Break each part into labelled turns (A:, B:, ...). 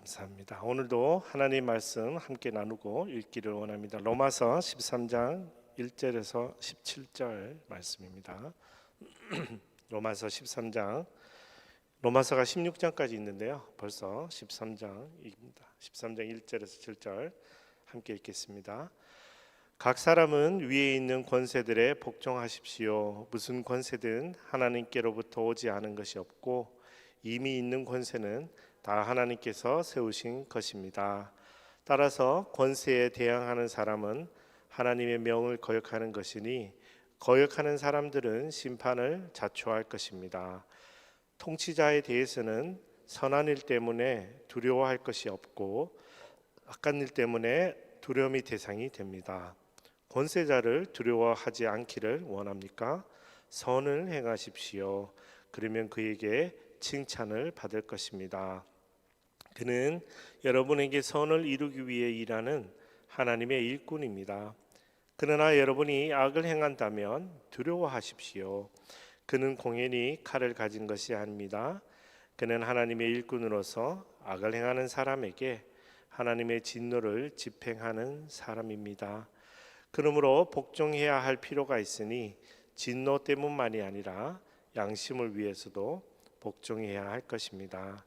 A: 감사합니다. 오늘도 하나님 말씀 함께 나누고 읽기를 원합니다. 로마서 13장 1절에서 17절 말씀입니다. 로마서 13장, 로마서가 16장까지 있는데요. 벌써 13장입니다. 13장 1절에서 7절 함께 읽겠습니다. 각 사람은 위에 있는 권세들에 복종하십시오. 무슨 권세든 하나님께로부터 오지 않은 것이 없고 이미 있는 권세는 다 하나님께서 세우신 것입니다. 따라서 권세에 대항하는 사람은 하나님의 명을 거역하는 것이니 거역하는 사람들은 심판을 자초할 것입니다. 통치자에 대해서는 선한 일 때문에 두려워할 것이 없고 악한 일 때문에 두려움이 대상이 됩니다. 권세자를 두려워하지 않기를 원합니까? 선을 행하십시오. 그러면 그에게 칭찬을 받을 것입니다. 그는 여러분에게 선을 이루기 위해 일하는 하나님의 일꾼입니다. 그러나 여러분이 악을 행한다면 두려워하십시오. 그는 공연히 칼을 가진 것이 아닙니다. 그는 하나님의 일꾼으로서 악을 행하는 사람에게 하나님의 진노를 집행하는 사람입니다. 그러므로 복종해야 할 필요가 있으니 진노 때문만이 아니라 양심을 위해서도 복종해야 할 것입니다.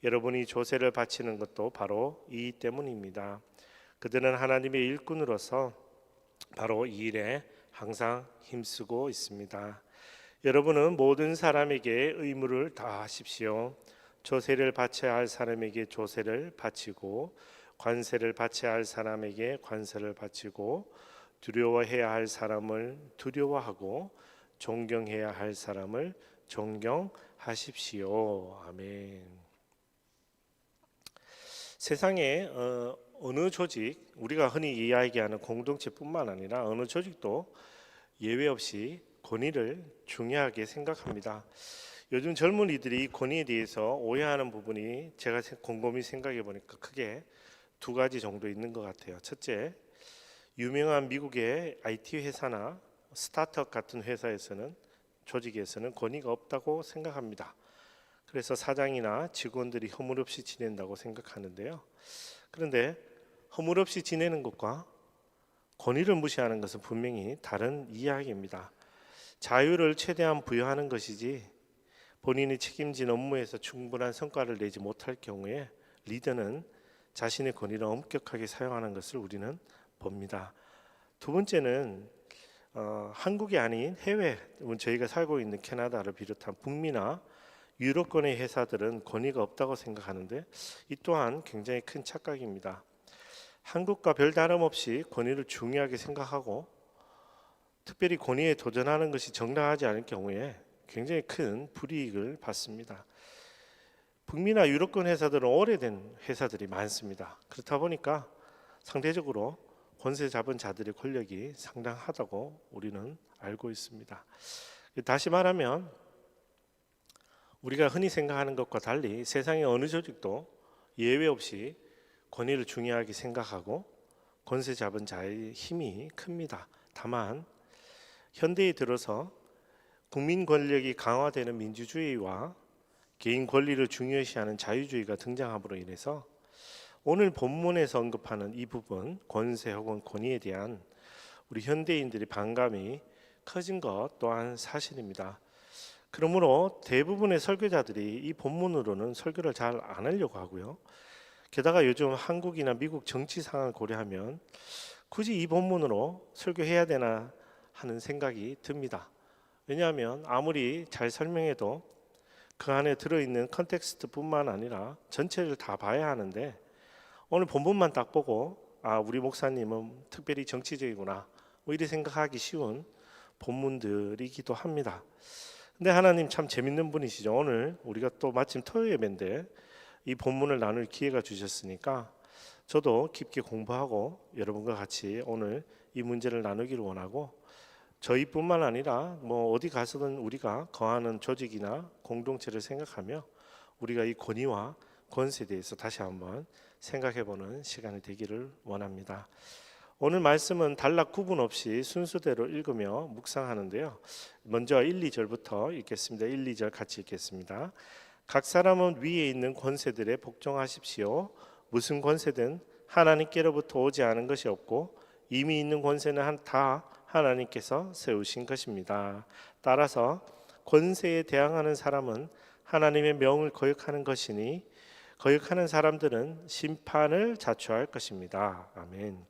A: 여러분이 조세를 바치는 것도 바로 이 때문입니다. 그들은 하나님의 일꾼으로서 바로 이 일에 항상 힘쓰고 있습니다. 여러분은 모든 사람에게 의무를 다하십시오. 조세를 바쳐야 할 사람에게 조세를 바치고 관세를 바쳐야 할 사람에게 관세를 바치고 두려워해야 할 사람을 두려워하고 존경해야 할 사람을 존경하십시오. 아멘. 세상에 어느 조직, 우리가 흔히 이야기하는 공동체뿐만 아니라 어느 조직도 예외 없이 권위를 중요하게 생각합니다. 요즘 젊은이들이 권위에 대해서 오해하는 부분이 제가 곰곰이 생각해 보니까 크게 두 가지 정도 있는 것 같아요. 첫째, 유명한 미국의 IT 회사나 스타트업 같은 회사에서는 조직에서는 권위가 없다고 생각합니다. 그래서 사장이나 직원들이 허물없이 지낸다고 생각하는데요. 그런데 허물없이 지내는 것과 권위를 무시하는 것은 분명히 다른 이야기입니다. 자유를 최대한 부여하는 것이지 본인이 책임진 업무에서 충분한 성과를 내지 못할 경우에 리더는 자신의 권위를 엄격하게 사용하는 것을 우리는 봅니다. 두 번째는 한국이 아닌 해외, 저희가 살고 있는 캐나다를 비롯한 북미나 유럽권의 회사들은 권위가 없다고 생각하는데 이 또한 굉장히 큰 착각입니다. 한국과 별 다름없이 권위를 중요하게 생각하고 특별히 권위에 도전하는 것이 정당하지 않을 경우에 굉장히 큰 불이익을 받습니다. 북미나 유럽권 회사들은 오래된 회사들이 많습니다. 그렇다 보니까 상대적으로 권세 잡은 자들의 권력이 상당하다고 우리는 알고 있습니다. 다시 말하면 우리가 흔히 생각하는 것과 달리 세상의 어느 조직도 예외 없이 권위를 중요하게 생각하고 권세 잡은 자의 힘이 큽니다. 다만 현대에 들어서 국민 권력이 강화되는 민주주의와 개인 권리를 중요시하는 자유주의가 등장함으로 인해서 오늘 본문에서 언급하는 이 부분, 권세 혹은 권위에 대한 우리 현대인들의 반감이 커진 것 또한 사실입니다. 그러므로 대부분의 설교자들이 이 본문으로는 설교를 잘 안 하려고 하고요. 게다가 요즘 한국이나 미국 정치 상황을 고려하면 굳이 이 본문으로 설교해야 되나 하는 생각이 듭니다. 왜냐하면 아무리 잘 설명해도 그 안에 들어있는 컨텍스트뿐만 아니라 전체를 다 봐야 하는데 오늘 본문만 딱 보고 우리 목사님은 특별히 정치적이구나 뭐 이렇게 생각하기 쉬운 본문들이기도 합니다. 근데 하나님 참 재밌는 분이시죠. 오늘 우리가 또 마침 토요일 예배인데 이 본문을 나눌 기회가 주셨으니까 저도 깊게 공부하고 여러분과 같이 오늘 이 문제를 나누기를 원하고 저희뿐만 아니라 뭐 어디 가서든 우리가 거하는 조직이나 공동체를 생각하며 우리가 이 권위와 권세에 대해서 다시 한번 생각해보는 시간이 되기를 원합니다. 오늘 말씀은 단락 구분 없이 순서대로 읽으며 묵상하는데요. 먼저 1, 2절부터 읽겠습니다. 1, 2절 같이 읽겠습니다. 각 사람은 위에 있는 권세들에 복종하십시오. 무슨 권세든 하나님께로부터 오지 않은 것이 없고 이미 있는 권세는 다 하나님께서 세우신 것입니다. 따라서 권세에 대항하는 사람은 하나님의 명을 거역하는 것이니 거역하는 사람들은 심판을 자초할 것입니다. 아멘.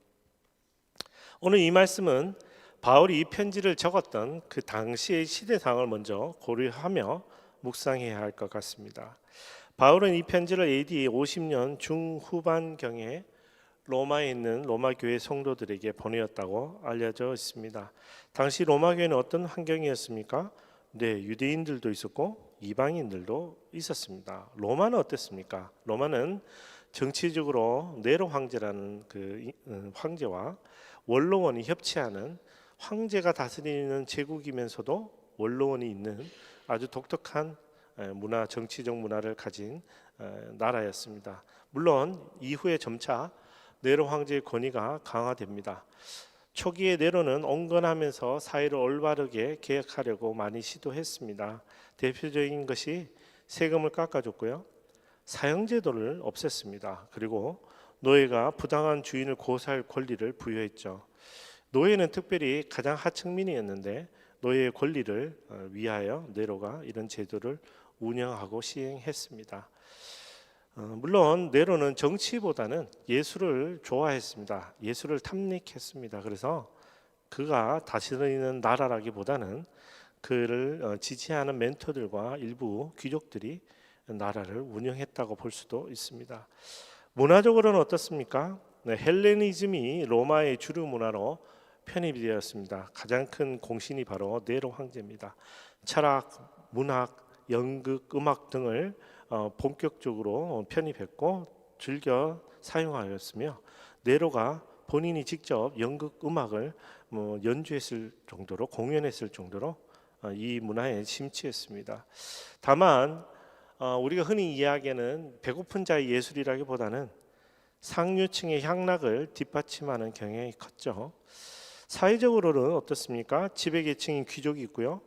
A: 오늘 이 말씀은 바울이 이 편지를 적었던 그 당시의 시대상을 먼저 고려하며 묵상해야 할 것 같습니다. 바울은 이 편지를 AD 50년 중후반경에 로마에 있는 로마 교회 성도들에게 보내었다고 알려져 있습니다. 당시 로마 교회는 어떤 환경이었습니까? 네, 유대인들도 있었고 이방인들도 있었습니다. 로마는 어땠습니까? 로마는 정치적으로 네로 황제라는 그 황제와 원로원이 협치하는 황제가 다스리는 제국이면서도 원로원이 있는 아주 독특한 문화, 정치적 문화를 가진 나라였습니다. 물론 이후에 점차 네로 황제의 권위가 강화됩니다. 초기에 네로는 온건하면서 사회를 올바르게 개혁하려고 많이 시도했습니다. 대표적인 것이 세금을 깎아줬고요, 사형제도를 없앴습니다. 그리고 노예가 부당한 주인을 고소할 권리를 부여했죠. 노예는 특별히 가장 하층민이었는데 노예의 권리를 위하여 네로가 이런 제도를 운영하고 시행했습니다. 물론 네로는 정치보다는 예술을 좋아했습니다. 예술을 탐닉했습니다. 그래서 그가 다스리는 나라라기보다는 그를 지지하는 멘토들과 일부 귀족들이 나라를 운영했다고 볼 수도 있습니다. 문화적으로는 어떻습니까? 네, 헬레니즘이 로마의 주류 문화로 편입이 되었습니다. 가장 큰 공신이 바로 네로 황제입니다. 철학, 문학, 연극, 음악 등을 본격적으로 편입했고 즐겨 사용하였으며, 네로가 본인이 직접 연극, 음악을 연주했을 정도로, 공연했을 정도로 이 문화에 심취했습니다. 다만 우리가 흔히 이야기하는 배고픈 자의 예술이라기보다는 상류층의 향락을 뒷받침하는 경향이 컸죠. 사회적으로는 어떻습니까? 지배계층인 귀족이 있고요,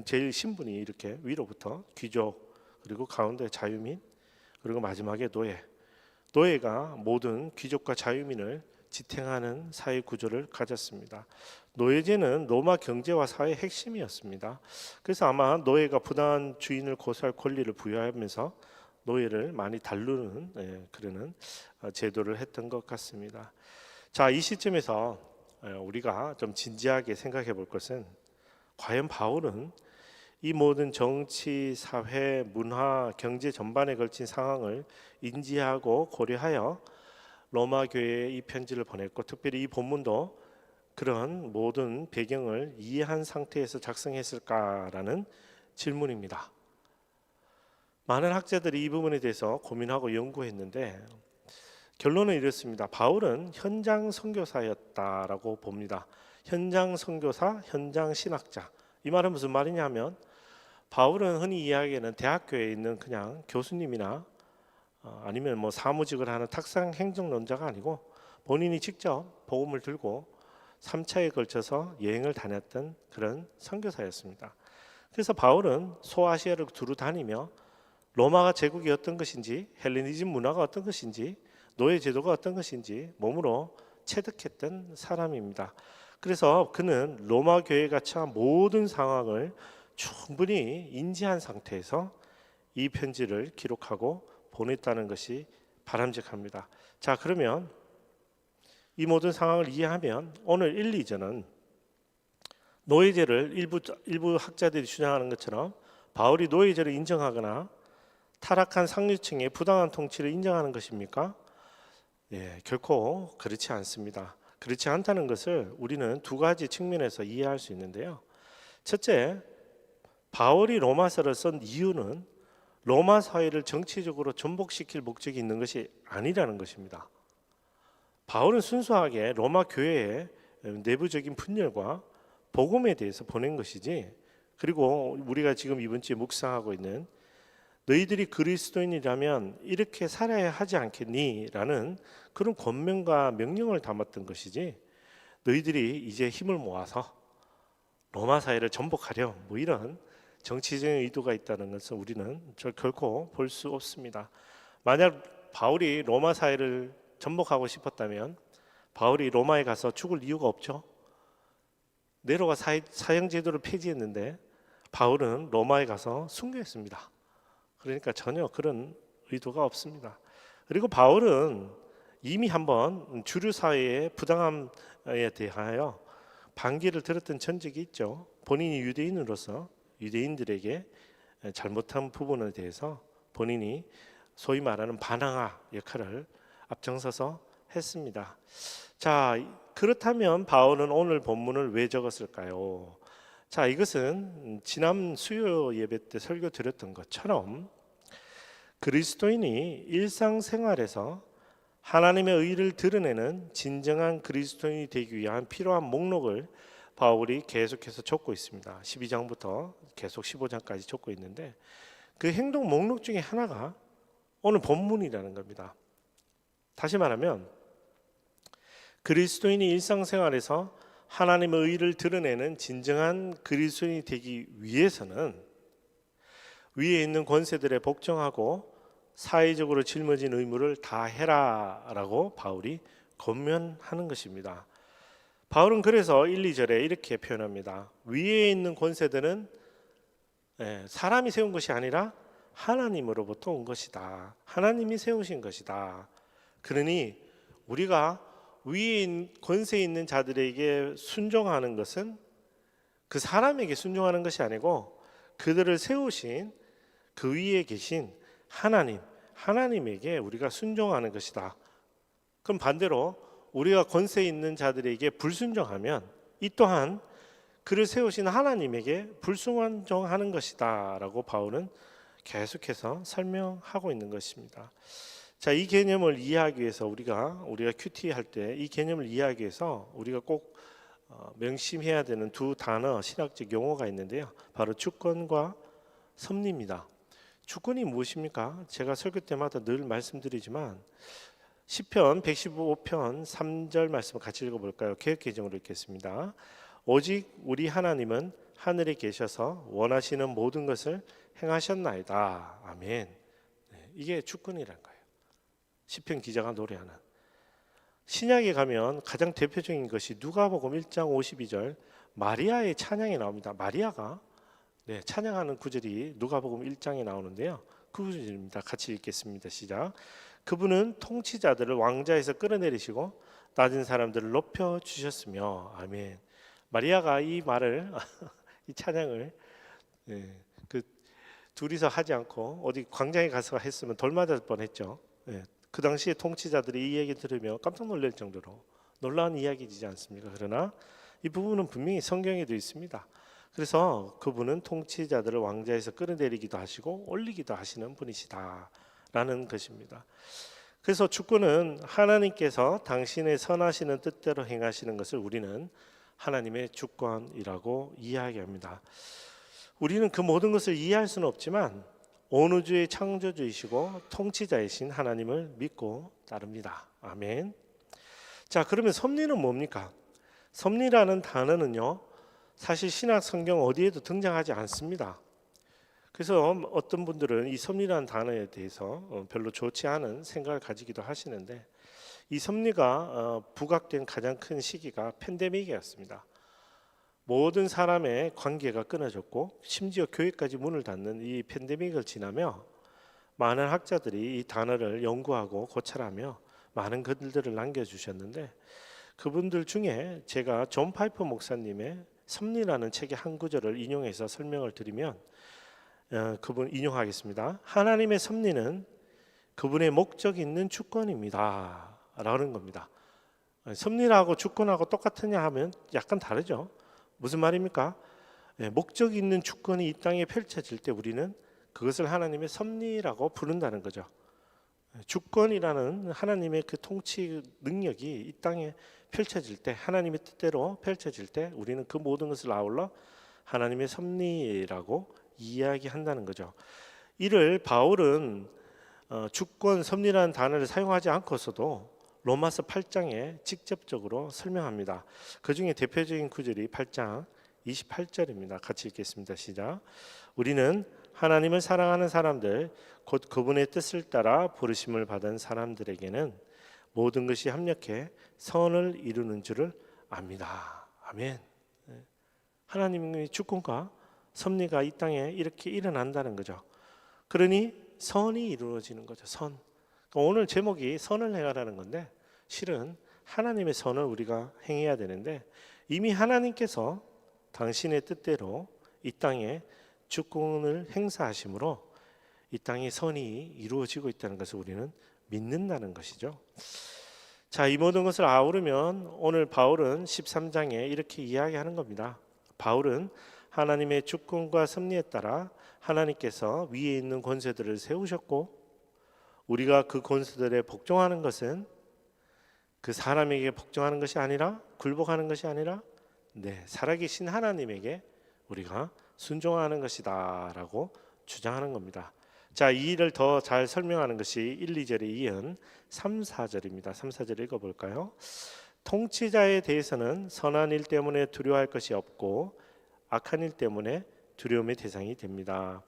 A: 제일 신분이 이렇게 위로부터 귀족, 그리고 가운데 자유민, 그리고 마지막에 노예. 노예가 모든 귀족과 자유민을 지탱하는 사회 구조를 가졌습니다. 노예제는 로마 경제와 사회의 핵심이었습니다. 그래서 아마 노예가 부당한 주인을 고소할 권리를 부여하면서 노예를 많이 다루는 그러는 제도를 했던 것 같습니다. 자, 이 시점에서 우리가 좀 진지하게 생각해 볼 것은, 과연 바울은 이 모든 정치, 사회, 문화, 경제 전반에 걸친 상황을 인지하고 고려하여 로마 교회에 이 편지를 보냈고, 특별히 이 본문도 그런 모든 배경을 이해한 상태에서 작성했을까라는 질문입니다. 많은 학자들이 이 부분에 대해서 고민하고 연구했는데 결론은 이렇습니다. 바울은 현장 선교사였다라고 봅니다. 현장 선교사, 현장 신학자. 이 말은 무슨 말이냐면, 바울은 흔히 이야기하는 대학교에 있는 그냥 교수님이나 아니면 사무직을 하는 탁상 행정론자가 아니고 본인이 직접 복음을 들고 3차에 걸쳐서 여행을 다녔던 그런 선교사였습니다. 그래서 바울은 소아시아를 두루 다니며 로마가 제국이 어떤 것인지, 헬레니즘 문화가 어떤 것인지, 노예 제도가 어떤 것인지 몸으로 체득했던 사람입니다. 그래서 그는 로마 교회가 처한 모든 상황을 충분히 인지한 상태에서 이 편지를 기록하고 보냈다는 것이 바람직합니다. 자, 그러면 이 모든 상황을 이해하면 오늘 1, 2절은 노예제를 일부 학자들이 주장하는 것처럼 바울이 노예제를 인정하거나 타락한 상류층의 부당한 통치를 인정하는 것입니까? 결코 그렇지 않습니다. 그렇지 않다는 것을 우리는 두 가지 측면에서 이해할 수 있는데요. 첫째, 바울이 로마서를 쓴 이유는 로마 사회를 정치적으로 전복시킬 목적이 있는 것이 아니라는 것입니다. 바울은 순수하게 로마 교회의 내부적인 분열과 복음에 대해서 보낸 것이지, 그리고 우리가 지금 이번 주에 묵상하고 있는 너희들이 그리스도인이라면 이렇게 살아야 하지 않겠니? 라는 그런 권면과 명령을 담았던 것이지, 너희들이 이제 힘을 모아서 로마 사회를 전복하려 이런 정치적인 의도가 있다는 것은 우리는 결코 볼 수 없습니다. 만약 바울이 로마 사회를 전복하고 싶었다면 바울이 로마에 가서 죽을 이유가 없죠. 네로가 사형 제도를 폐지했는데 바울은 로마에 가서 순교했습니다. 그러니까 전혀 그런 의도가 없습니다. 그리고 바울은 이미 한번 주류 사회의 부당함에 대하여 반기를 들었던 전적이 있죠. 본인이 유대인으로서 유대인들에게 잘못한 부분에 대해서 본인이 소위 말하는 반항아 역할을 앞장서서 했습니다. 자, 그렇다면 바울은 오늘 본문을 왜 적었을까요? 자, 이것은 지난 수요 예배 때 설교 드렸던 것처럼 그리스도인이 일상생활에서 하나님의 의를 드러내는 진정한 그리스도인이 되기 위한 필요한 목록을 바울이 계속해서 적고 있습니다. 12장부터 계속 15장까지 적고 있는데 그 행동 목록 중에 하나가 오늘 본문이라는 겁니다. 다시 말하면 그리스도인이 일상생활에서 하나님의 의를 드러내는 진정한 그리스도인이 되기 위해서는 위에 있는 권세들에 복종하고 사회적으로 짊어진 의무를 다 해라라고 바울이 권면하는 것입니다. 바울은 그래서 1, 2절에 이렇게 표현합니다. 위에 있는 권세들은 사람이 세운 것이 아니라 하나님으로부터 온 것이다. 하나님이 세우신 것이다. 그러니 우리가 위에 권세 있는 자들에게 순종하는 것은 그 사람에게 순종하는 것이 아니고 그들을 세우신 그 위에 계신 하나님에게 우리가 순종하는 것이다. 그럼 반대로 우리가 권세 있는 자들에게 불순종하면 이 또한 그를 세우신 하나님에게 불순종하는 것이다 라고 바울은 계속해서 설명하고 있는 것입니다. 자, 이 개념을 이해하기 위해서 우리가 큐티 할 때 이 개념을 이해하기 위해서 우리가 꼭 명심해야 되는 두 단어 신학적 용어가 있는데요. 바로 주권과 섭리입니다. 주권이 무엇입니까? 제가 설교 때마다 늘 말씀드리지만 시편 115편 3절 말씀을 같이 읽어볼까요? 개역개정으로 읽겠습니다. 오직 우리 하나님은 하늘에 계셔서 원하시는 모든 것을 행하셨나이다. 아멘. 이게 주권이라는 거예요. 시편 기자가 노래하는. 신약에 가면 가장 대표적인 것이 누가복음 1장 52절 마리아의 찬양이 나옵니다. 마리아가 찬양하는 구절이 누가복음 1장에 나오는데요. 그 구절입니다. 같이 읽겠습니다. 시작. 그분은 통치자들을 왕좌에서 끌어내리시고 낮은 사람들을 높여 주셨으며 아멘. 마리아가 이 말을 이 찬양을 그 둘이서 하지 않고 어디 광장에 가서 했으면 돌 맞을 뻔했죠. 그 당시에 통치자들이 이 얘기 들으며 깜짝 놀랄 정도로 놀라운 이야기이지 않습니까? 그러나 이 부분은 분명히 성경에도 있습니다. 그래서 그분은 통치자들을 왕좌에서 끌어내리기도 하시고 올리기도 하시는 분이시다라는 것입니다. 그래서 주권은 하나님께서 당신의 선하시는 뜻대로 행하시는 것을 우리는 하나님의 주권이라고 이야기합니다. 우리는 그 모든 것을 이해할 수는 없지만 온 우주의 창조주이시고 통치자이신 하나님을 믿고 따릅니다. 아멘. 자, 그러면 섭리는 뭡니까? 섭리라는 단어는요, 사실 신약 성경 어디에도 등장하지 않습니다. 그래서 어떤 분들은 이 섭리라는 단어에 대해서 별로 좋지 않은 생각을 가지기도 하시는데 이 섭리가 부각된 가장 큰 시기가 팬데믹이었습니다. 모든 사람의 관계가 끊어졌고 심지어 교회까지 문을 닫는 이 팬데믹을 지나며 많은 학자들이 이 단어를 연구하고 고찰하며 많은 글들을 남겨주셨는데 그분들 중에 제가 존 파이퍼 목사님의 섭리라는 책의 한 구절을 인용해서 설명을 드리면 그분 인용하겠습니다. 하나님의 섭리는 그분의 목적 있는 주권입니다 라는 겁니다. 섭리하고 주권하고 똑같으냐 하면 약간 다르죠. 무슨 말입니까? 목적 있는 주권이 이 땅에 펼쳐질 때 우리는 그것을 하나님의 섭리라고 부른다는 거죠. 주권이라는 하나님의 그 통치 능력이 이 땅에 펼쳐질 때 하나님의 뜻대로 펼쳐질 때 우리는 그 모든 것을 아울러 하나님의 섭리라고 이야기한다는 거죠. 이를 바울은 주권, 섭리라는 단어를 사용하지 않고서도 로마서 8장에 직접적으로 설명합니다. 그 중에 대표적인 구절이 8장 28절입니다. 같이 읽겠습니다. 시작. 우리는 하나님을 사랑하는 사람들 곧 그분의 뜻을 따라 부르심을 받은 사람들에게는 모든 것이 합력해 선을 이루는 줄을 압니다. 아멘. 하나님의 주권과 섭리가 이 땅에 이렇게 일어난다는 거죠. 그러니 선이 이루어지는 거죠. 선. 그러니까 오늘 제목이 선을 행하라는 건데 실은 하나님의 선을 우리가 행해야 되는데 이미 하나님께서 당신의 뜻대로 이 땅에 주권을 행사하심으로 이 땅에 선이 이루어지고 있다는 것을 우리는 믿는다는 것이죠. 자, 이 모든 것을 아우르면 오늘 바울은 13장에 이렇게 이야기하는 겁니다. 바울은 하나님의 주권과 섭리에 따라 하나님께서 위에 있는 권세들을 세우셨고 우리가 그 권세들에 복종하는 것은 그 사람에게 복종하는 것이 아니라 굴복하는 것이 아니라 살아계신 하나님에게 우리가 순종하는 것이다 라고 주장하는 겁니다. 자, 이 일을 더 잘 설명하는 것이 1, 2절에 이은 3, 4절입니다. 3, 4절 읽어볼까요? 통치자에 대해서는 선한 일 때문에 두려워할 것이 없고 악한 일 때문에 두려움의 대상이 됩니다.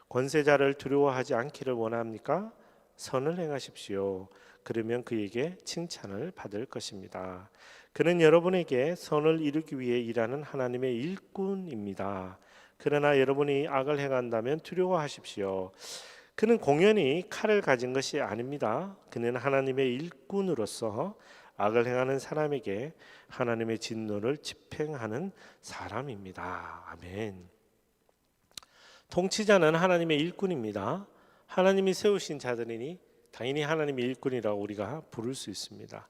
A: 권세자를 두려워하지 않기를 원합니까? 선을 행하십시오. 그러면 그에게 칭찬을 받을 것입니다. 그는 여러분에게 선을 이루기 위해 일하는 하나님의 일꾼입니다. 그러나 여러분이 악을 행한다면 두려워하십시오. 그는 공연히 칼을 가진 것이 아닙니다. 그는 하나님의 일꾼으로서 악을 행하는 사람에게 하나님의 진노를 집행하는 사람입니다. 아멘. 통치자는 하나님의 일꾼입니다. 하나님이 세우신 자들이니 당연히 하나님의 일꾼이라고 우리가 부를 수 있습니다.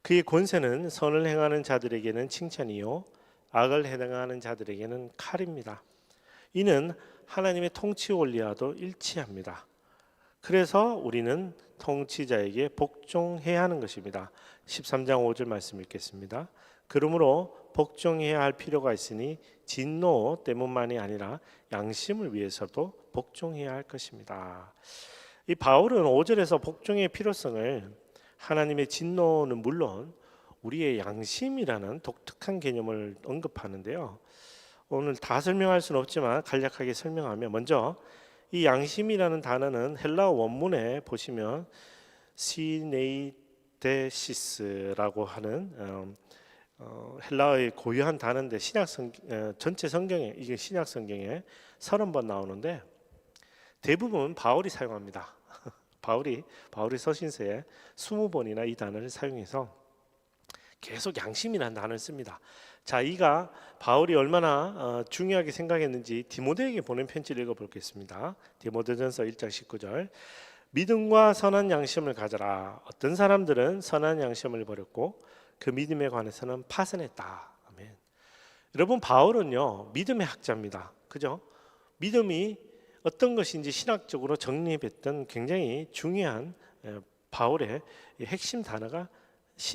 A: 그의 권세는 선을 행하는 자들에게는 칭찬이요 악을 행하는 자들에게는 칼입니다. 이는 하나님의 통치 원리와도 일치합니다. 그래서 우리는 통치자에게 복종해야 하는 것입니다. 13장 5절 말씀 읽겠습니다. 그러므로 복종해야 할 필요가 있으니 진노 때문만이 아니라 양심을 위해서도 복종해야 할 것입니다. 이 바울은 5절에서 복종의 필요성을 하나님의 진노는 물론 우리의 양심이라는 독특한 개념을 언급하는데요. 오늘 다 설명할 수는 없지만 간략하게 설명하면 먼저 이 양심이라는 단어는 헬라어 원문에 보시면 시네이데시스라고 하는 헬라어의 고유한 단어인데 전체 성경에 이게 신약 성경에 30번 나오는데 대부분 바울이 사용합니다. 바울이 서신서에 20번이나 이 단어를 사용해서 계속 양심이라는 단어를 씁니다. 자, 이가 바울이 얼마나 중요하게 생각했는지 디모데에게 보낸 편지를 읽어보겠습니다. 디모데전서 1장 19절. 믿음과 선한 양심을 가져라. 어떤 사람들은 선한 양심을 버렸고 그 믿음에 관해서는 파선했다. 아멘. 여러분, 바울은요 믿음의 학자입니다. 그죠? 믿음이 어떤 것인지 신학적으로 정립했던 굉장히 중요한 바울의 핵심 단어가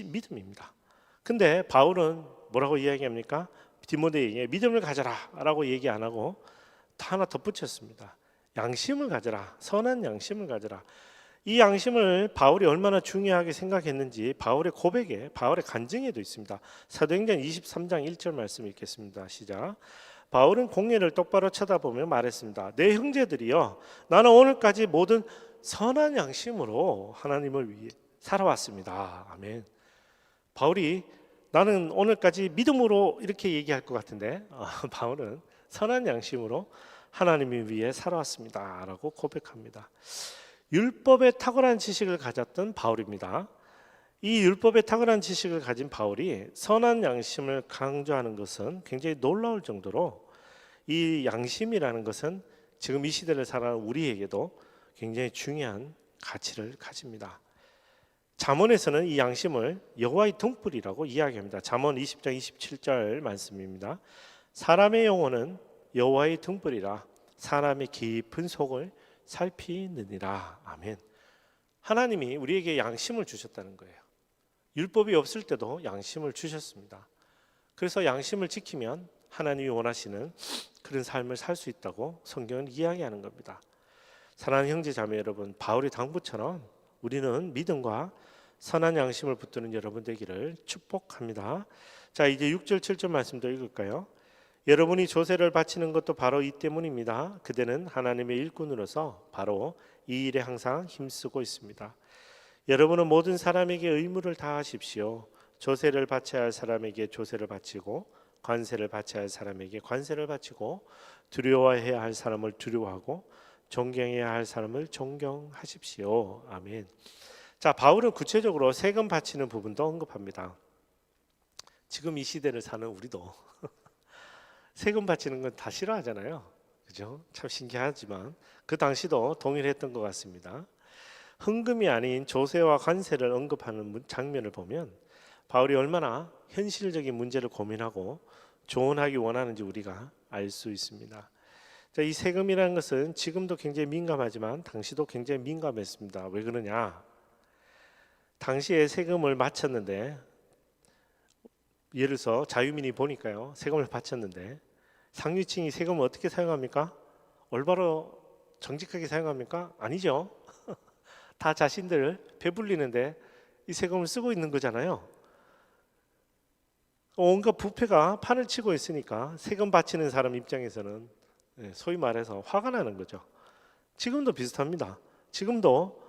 A: 믿음입니다. 근데 바울은 뭐라고 이야기합니까? 디모데에게 믿음을 가져라 라고 얘기 안 하고 다 하나 덧붙였습니다. 양심을 가져라. 선한 양심을 가져라. 이 양심을 바울이 얼마나 중요하게 생각했는지 바울의 고백에, 바울의 간증에도 있습니다. 사도행전 23장 1절 말씀 읽겠습니다. 시작. 바울은 공예를 똑바로 쳐다보며 말했습니다. 내 형제들이여, 나는 오늘까지 모든 선한 양심으로 하나님을 위해 살아왔습니다. 아멘. 바울이 나는 오늘까지 믿음으로 이렇게 얘기할 것 같은데 바울은 선한 양심으로 하나님을 위해 살아왔습니다 라고 고백합니다. 율법의 탁월한 지식을 가졌던 바울입니다. 이 율법의 탁월한 지식을 가진 바울이 선한 양심을 강조하는 것은 굉장히 놀라울 정도로 이 양심이라는 것은 지금 이 시대를 살아가는 우리에게도 굉장히 중요한 가치를 가집니다. 잠언에서는 이 양심을 여호와의 등불이라고 이야기합니다. 잠언 20장 27절 말씀입니다. 사람의 영혼은 여호와의 등불이라 사람의 깊은 속을 살피느니라. 아멘. 하나님이 우리에게 양심을 주셨다는 거예요. 율법이 없을 때도 양심을 주셨습니다. 그래서 양심을 지키면 하나님이 원하시는 그런 삶을 살 수 있다고 성경은 이야기하는 겁니다. 사랑하는 형제 자매 여러분, 바울의 당부처럼 우리는 믿음과 선한 양심을 붙드는 여러분 되기를 축복합니다. 자, 이제 6절 7절 말씀도 읽을까요? 여러분이 조세를 바치는 것도 바로 이 때문입니다. 그대는 하나님의 일꾼으로서 바로 이 일에 항상 힘쓰고 있습니다. 여러분은 모든 사람에게 의무를 다하십시오. 조세를 바쳐야 할 사람에게 조세를 바치고, 관세를 바쳐야 할 사람에게 관세를 바치고, 두려워해야 할 사람을 두려워하고, 존경해야 할 사람을 존경하십시오. 아멘. 자, 바울은 구체적으로 세금 바치는 부분도 언급합니다. 지금 이 시대를 사는 우리도 세금 바치는 건 다 싫어하잖아요. 그죠? 참 신기하지만 그 당시도 동일했던 것 같습니다. 헌금이 아닌 조세와 관세를 언급하는 장면을 보면 바울이 얼마나 현실적인 문제를 고민하고 조언하기 원하는지 우리가 알 수 있습니다. 자, 이 세금이라는 것은 지금도 굉장히 민감하지만 당시도 굉장히 민감했습니다. 왜 그러냐? 당시에 세금을 바쳤는데, 예를 들어서 자유민이 보니까요, 세금을 바쳤는데 상류층이 세금을 어떻게 사용합니까? 올바로 정직하게 사용합니까? 아니죠. 다 자신들 배불리는데 이 세금을 쓰고 있는 거잖아요. 온갖 부패가 판을 치고 있으니까 세금 바치는 사람 입장에서는 소위 말해서 화가 나는 거죠. 지금도 비슷합니다. 지금도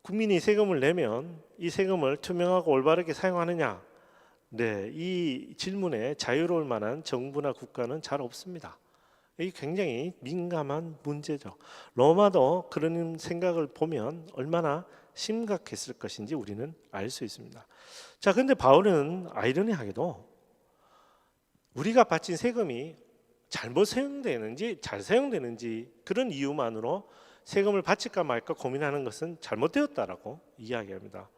A: 국민이 세금을 내면 이 세금을 투명하고 올바르게 사용하느냐? 네, 이 질문에 자유로울 만한 정부나 국가는 잘 없습니다. 이게 굉장히 민감한 문제죠. 로마도 그런 생각을 보면 얼마나 심각했을 것인지 우리는 알 수 있습니다. 자, 근데 바울은 아이러니하게도 우리가 바친 세금이 잘못 사용되는지 잘 사용되는지 그런 이유만으로 세금을 바칠까 말까 고민하는 것은 잘못되었다라고 이야기합니다.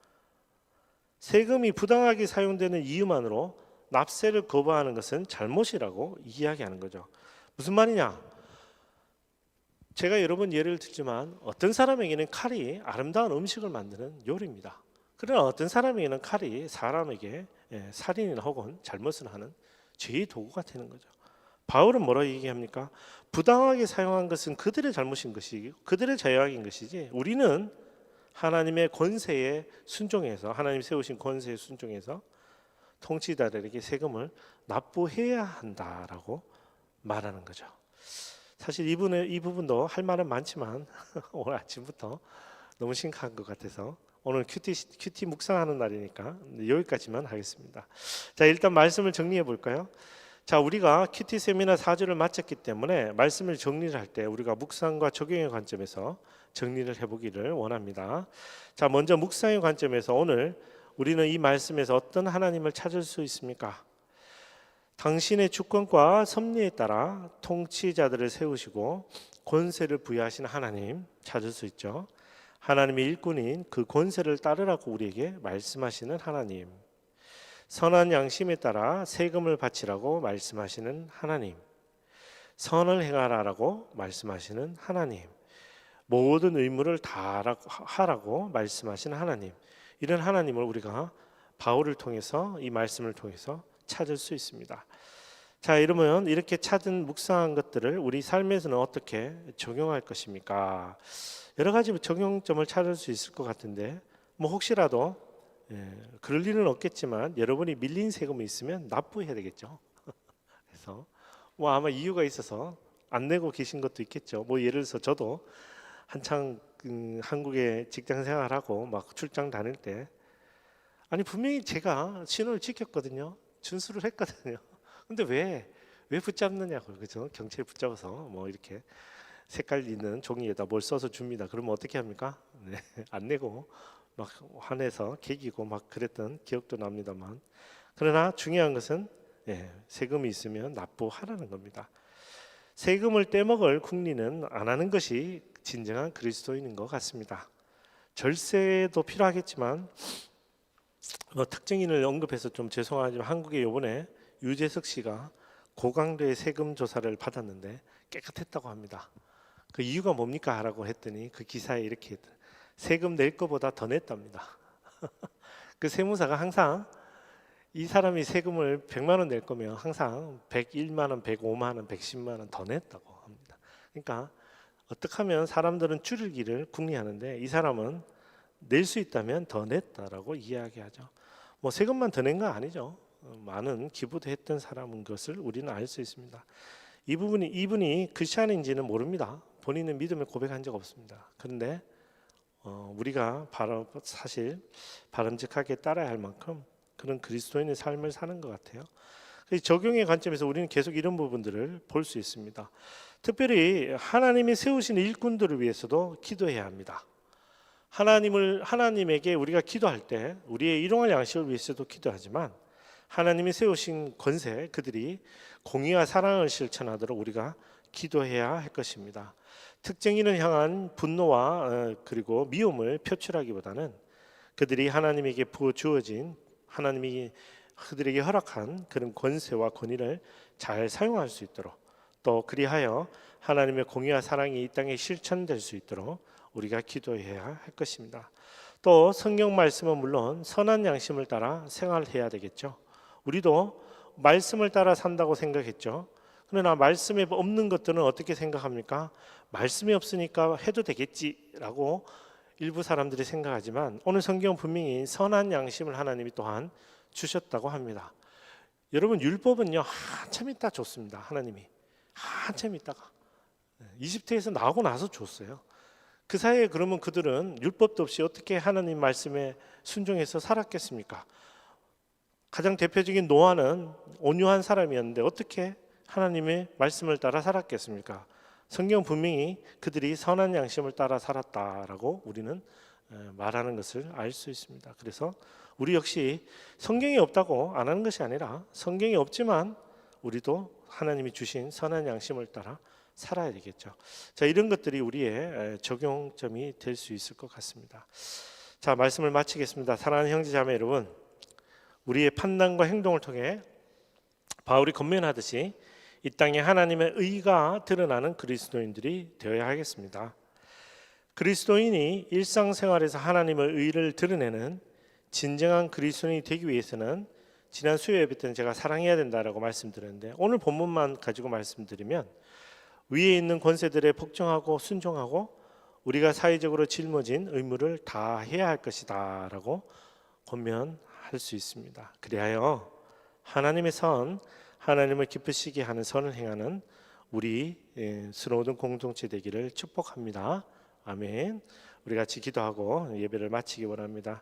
A: 세금이 부당하게 사용되는 이유만으로 납세를 거부하는 것은 잘못이라고 이야기하는 거죠. 무슨 말이냐? 제가 여러 번 예를 들지만 어떤 사람에게는 칼이 아름다운 음식을 만드는 요리입니다. 그러나 어떤 사람에게는 칼이 사람에게 살인이나 혹은 잘못을 하는 죄의 도구가 되는 거죠. 바울은 뭐라고 얘기합니까? 부당하게 사용한 것은 그들의 잘못인 것이고 그들의 죄악인 것이지 우리는 하나님의 권세에 순종해서 하나님 세우신 권세에 순종해서 통치자들에게 세금을 납부해야 한다라고 말하는 거죠. 사실 이 부분도 할 말은 많지만 오늘 아침부터 너무 심각한 것 같아서 오늘 큐티 묵상하는 날이니까 여기까지만 하겠습니다. 자, 일단 말씀을 정리해 볼까요? 자, 우리가 큐티 세미나 4주를 마쳤기 때문에 말씀을 정리를 할 때 우리가 묵상과 적용의 관점에서 정리를 해보기를 원합니다. 자, 먼저 묵상의 관점에서 오늘 우리는 이 말씀에서 어떤 하나님을 찾을 수 있습니까? 당신의 주권과 섭리에 따라 통치자들을 세우시고 권세를 부여하신 하나님 찾을 수 있죠. 하나님의 일꾼인 그 권세를 따르라고 우리에게 말씀하시는 하나님, 선한 양심에 따라 세금을 바치라고 말씀하시는 하나님, 선을 행하라고 말씀하시는 하나님, 모든 의무를 다 하라고 말씀하시는 하나님, 이런 하나님을 우리가 바울을 통해서 이 말씀을 통해서 찾을 수 있습니다. 자, 이러면 이렇게 찾은 묵상한 것들을 우리 삶에서는 어떻게 적용할 것입니까? 여러 가지 적용점을 찾을 수 있을 것 같은데 뭐 혹시라도 그럴 일은 없겠지만 여러분이 밀린 세금이 있으면 납부해야 되겠죠. 그래서 뭐 아마 이유가 있어서 안 내고 계신 것도 있겠죠. 뭐 예를 들어서 저도 한창 한국에 직장 생활하고 막 출장 다닐 때 아니 분명히 제가 신호를 지켰거든요. 준수를 했거든요. 근데 왜 붙잡느냐고, 그죠? 경찰 붙잡아서 뭐 이렇게 색깔 있는 종이에다 뭘 써서 줍니다. 그러면 어떻게 합니까? 네, 안 내고 막 화내서 개기고 막 그랬던 기억도 납니다만, 그러나 중요한 것은 세금이 있으면 납부하라는 겁니다. 세금을 떼먹을 궁리는 안 하는 것이 진정한 그리스도인인 것 같습니다. 절세도 필요하겠지만 특정인을 언급해서 좀 죄송하지만 한국에 이번에 유재석 씨가 고강도의 세금 조사를 받았는데 깨끗했다고 합니다. 그 이유가 뭡니까? 라고 했더니 그 기사에 이렇게 세금 낼 것보다 더 냈답니다. 그 세무사가 항상 이 사람이 세금을 100만 원 낼 거면 항상 101만 원, 105만 원, 110만 원 더 냈다고 합니다. 그러니까 어떻게 하면 사람들은 줄이기를 궁리하는데 이 사람은 낼 수 있다면 더 냈다라고 이야기하죠. 뭐 세금만 더 낸 건 아니죠. 많은 기부도 했던 사람인 것을 우리는 알 수 있습니다. 이분이 크리스찬인지는 모릅니다. 본인은 믿음을 고백한 적 없습니다. 그런데 우리가 사실 바람직하게 따라야 할 만큼 그런 그리스도인의 삶을 사는 것 같아요. 적용의 관점에서 우리는 계속 이런 부분들을 볼 수 있습니다. 특별히 하나님이 세우신 일꾼들을 위해서도 기도해야 합니다. 하나님에게 우리가 기도할 때 우리의 일용할 양식을 위해서도 기도하지만 하나님이 세우신 권세, 그들이 공의와 사랑을 실천하도록 우리가 기도해야 할 것입니다. 특정인을 향한 분노와 그리고 미움을 표출하기보다는 그들이 하나님에게 부어 주어진, 하나님이 그들에게 허락한 그런 권세와 권위를 잘 사용할 수 있도록, 또 그리하여 하나님의 공의와 사랑이 이 땅에 실천될 수 있도록 우리가 기도해야 할 것입니다. 또 성경 말씀은 물론 선한 양심을 따라 생활해야 되겠죠. 우리도 말씀을 따라 산다고 생각했죠. 그러나 말씀에 없는 것들은 어떻게 생각합니까? 말씀이 없으니까 해도 되겠지라고 일부 사람들이 생각하지만 오늘 성경 분명히 선한 양심을 하나님이 또한 주셨다고 합니다. 여러분, 율법은요 한참 있다 줬습니다. 하나님이 한참 있다가 이집트에서 나오고 나서 줬어요. 그 사이에 그러면 그들은 율법도 없이 어떻게 하나님 말씀에 순종해서 살았겠습니까? 가장 대표적인 노아는 온유한 사람이었는데 어떻게 하나님의 말씀을 따라 살았겠습니까? 성경 분명히 그들이 선한 양심을 따라 살았다라고 우리는 말하는 것을 알 수 있습니다. 그래서 우리 역시 성경이 없다고 안 하는 것이 아니라 성경이 없지만 우리도 하나님이 주신 선한 양심을 따라 살아야 되겠죠. 자, 이런 것들이 우리의 적용점이 될 수 있을 것 같습니다. 자, 말씀을 마치겠습니다. 사랑하는 형제 자매 여러분, 우리의 판단과 행동을 통해 바울이 권면하듯이 이 땅에 하나님의 의가 드러나는 그리스도인들이 되어야 하겠습니다. 그리스도인이 일상생활에서 하나님의 의를 드러내는 진정한 그리스도인이 되기 위해서는 지난 수요 예배 때는 제가 사랑해야 된다라고 말씀드렸는데 오늘 본문만 가지고 말씀드리면 위에 있는 권세들에 복종하고 순종하고 우리가 사회적으로 짊어진 의무를 다 해야 할 것이다 라고 권면할 수 있습니다. 그리하여 하나님의 선, 하나님을 기쁘시게 하는 선을 행하는 우리 스노우든 공동체 되기를 축복합니다. 아멘. 우리 같이 기도하고 예배를 마치기 원합니다.